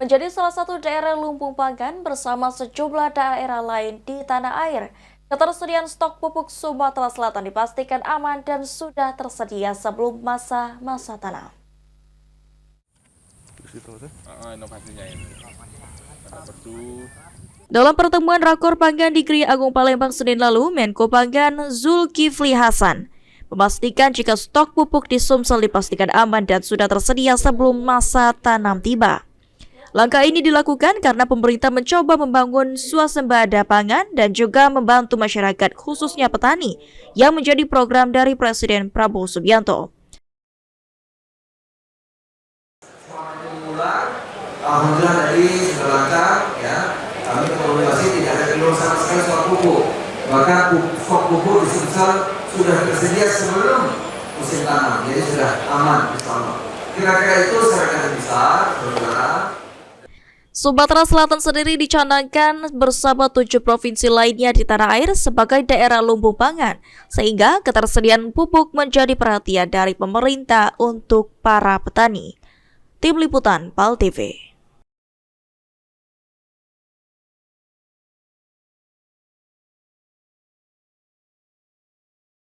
menjadi salah satu daerah lumbung pangan bersama sejumlah daerah lain di tanah air. Ketersediaan stok pupuk Sumatera Selatan dipastikan aman dan sudah tersedia sebelum masa tanam. Dalam pertemuan Rakor Pangan di Gria Agung Palembang Senin lalu, Menko Pangan Zulkifli Hasan memastikan jika stok pupuk di Sumsel dipastikan aman dan sudah tersedia sebelum masa tanam tiba. Langkah ini dilakukan karena pemerintah mencoba membangun swasembada pangan dan juga membantu masyarakat khususnya petani yang menjadi program dari Presiden Prabowo Subianto. Alhamdulillah dari segala langkah ya, kami komunikasi tidak ada keluar sama sekali stok pupuk. Bahkan stok pupuk di Sumsel sudah tersedia sebelum musim tanam, jadi sudah aman insyaallah. Kira-kira itu secara besar, saudara. Sumatera Selatan sendiri dicanangkan bersama 7 provinsi lainnya di tanah air sebagai daerah lumbung pangan, sehingga ketersediaan pupuk menjadi perhatian dari pemerintah untuk para petani. Tim Liputan PAL TV.